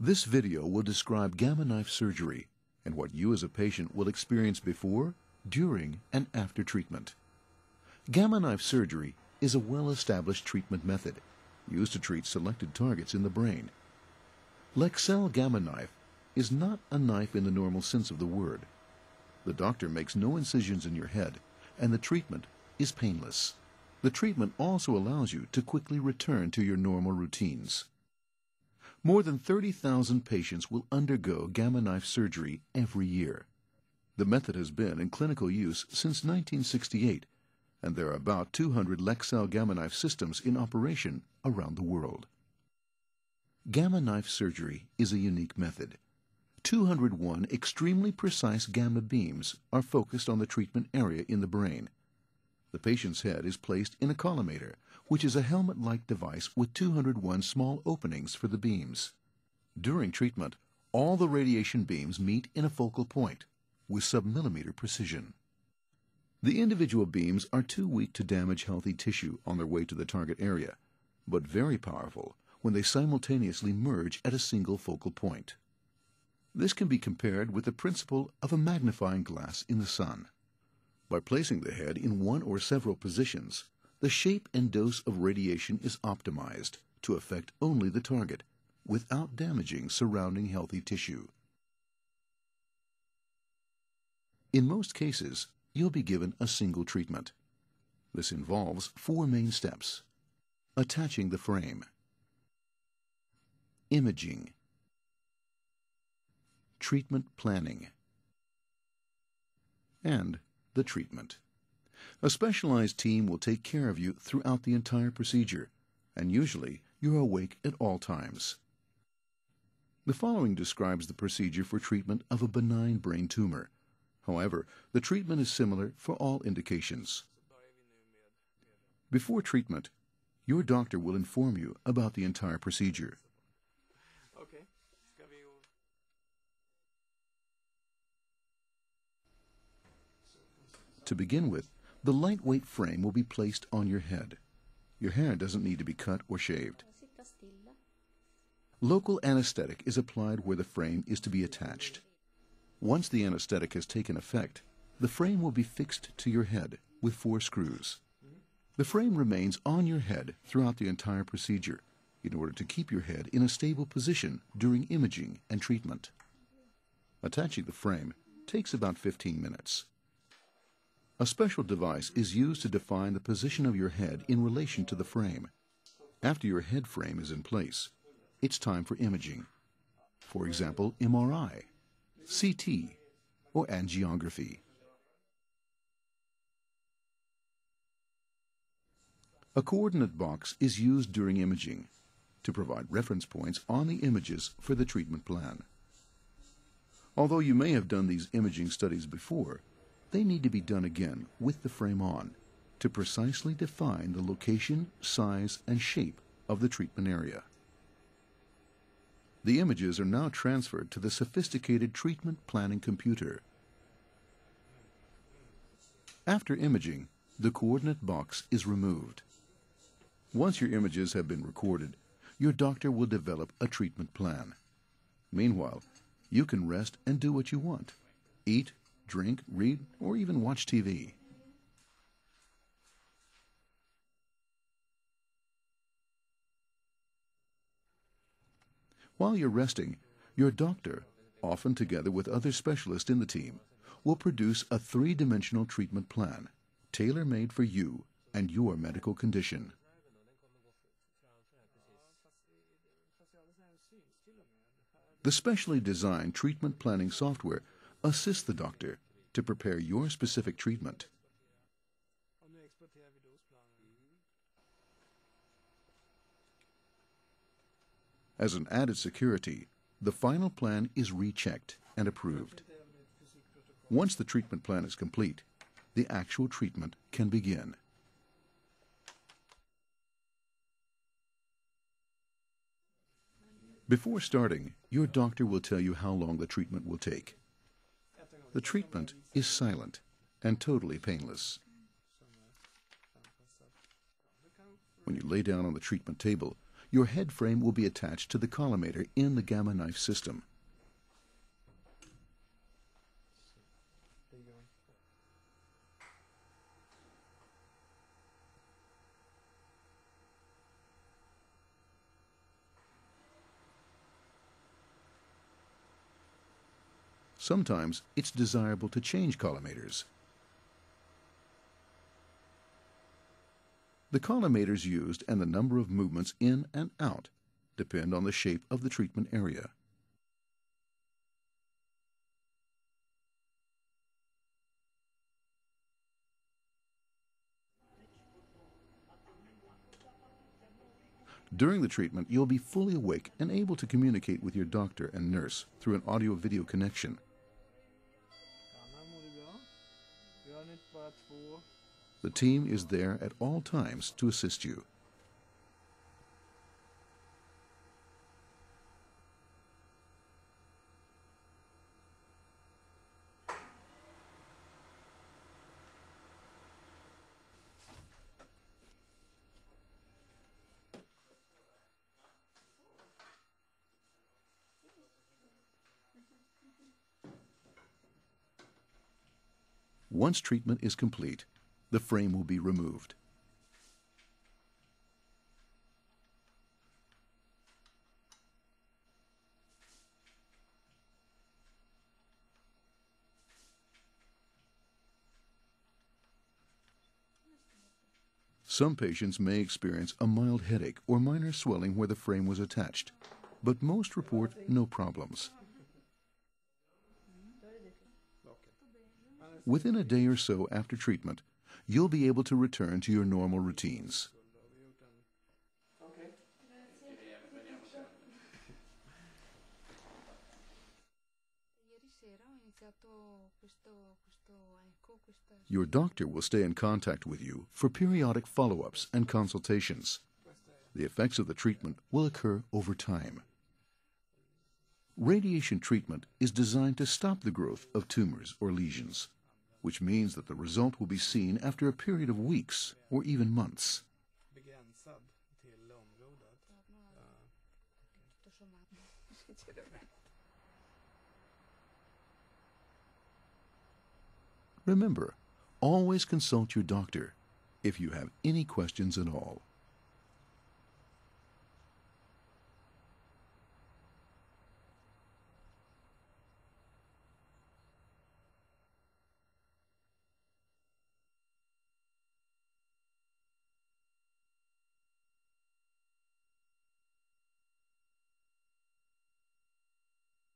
This video will describe Gamma Knife surgery and what you as a patient will experience before, during, and after treatment. Gamma Knife surgery is a well-established treatment method used to treat selected targets in the brain. Leksell Gamma Knife is not a knife in the normal sense of the word. The doctor makes no incisions in your head, and the treatment is painless. The treatment also allows you to quickly return to your normal routines. More than 30,000 patients will undergo Gamma Knife surgery every year. The method has been in clinical use since 1968, and there are about 200 Leksell Gamma Knife systems in operation around the world. Gamma Knife surgery is a unique method. 201 extremely precise gamma beams are focused on the treatment area in the brain. The patient's head is placed in a collimator, which is a helmet-like device with 201 small openings for the beams. During treatment, all the radiation beams meet in a focal point with sub-millimeter precision. The individual beams are too weak to damage healthy tissue on their way to the target area, but very powerful when they simultaneously merge at a single focal point. This can be compared with the principle of a magnifying glass in the sun. By placing the head in one or several positions, the shape and dose of radiation is optimized to affect only the target, without damaging surrounding healthy tissue. In most cases, you'll be given a single treatment. This involves 4 main steps: attaching the frame, imaging, treatment planning, and the treatment. A specialized team will take care of you throughout the entire procedure, and usually you're awake at all times. The following describes the procedure for treatment of a benign brain tumor. However, the treatment is similar for all indications. Before treatment, your doctor will inform you about the entire procedure. To begin with, the lightweight frame will be placed on your head. Your hair doesn't need to be cut or shaved. Local anesthetic is applied where the frame is to be attached. Once the anesthetic has taken effect, the frame will be fixed to your head with 4 screws. The frame remains on your head throughout the entire procedure in order to keep your head in a stable position during imaging and treatment. Attaching the frame takes about 15 minutes. A special device is used to define the position of your head in relation to the frame. After your head frame is in place, it's time for imaging. For example, MRI, CT, or angiography. A coordinate box is used during imaging to provide reference points on the images for the treatment plan. Although you may have done these imaging studies before, they need to be done again with the frame on to precisely define the location, size, and shape of the treatment area. The images are now transferred to the sophisticated treatment planning computer. After imaging, the coordinate box is removed. Once your images have been recorded, your doctor will develop a treatment plan. Meanwhile, you can rest and do what you want: eat, drink, read, or even watch TV. While you're resting, your doctor, often together with other specialists in the team, will produce a 3-dimensional treatment plan, tailor-made for you and your medical condition. The specially designed treatment planning software assists the doctor to prepare your specific treatment. As an added security, the final plan is rechecked and approved. Once the treatment plan is complete, the actual treatment can begin. Before starting, your doctor will tell you how long the treatment will take. The treatment is silent and totally painless. When you lay down on the treatment table, Your head frame will be attached to the collimator in the Gamma Knife system. Sometimes it's desirable to change collimators. The collimators used and the number of movements in and out depend on the shape of the treatment area. During the treatment, you'll be fully awake and able to communicate with your doctor and nurse through an audio-video connection. The team is there at all times to assist you. Once treatment is complete, the frame will be removed. Some patients may experience a mild headache or minor swelling where the frame was attached, but most report no problems. Within a day or so after treatment, you'll be able to return to your normal routines. Your doctor will stay in contact with you for periodic follow-ups and consultations. The effects of the treatment will occur over time. Radiation treatment is designed to stop the growth of tumors or lesions, which means that the result will be seen after a period of weeks or even months. Remember, always consult your doctor if you have any questions at all.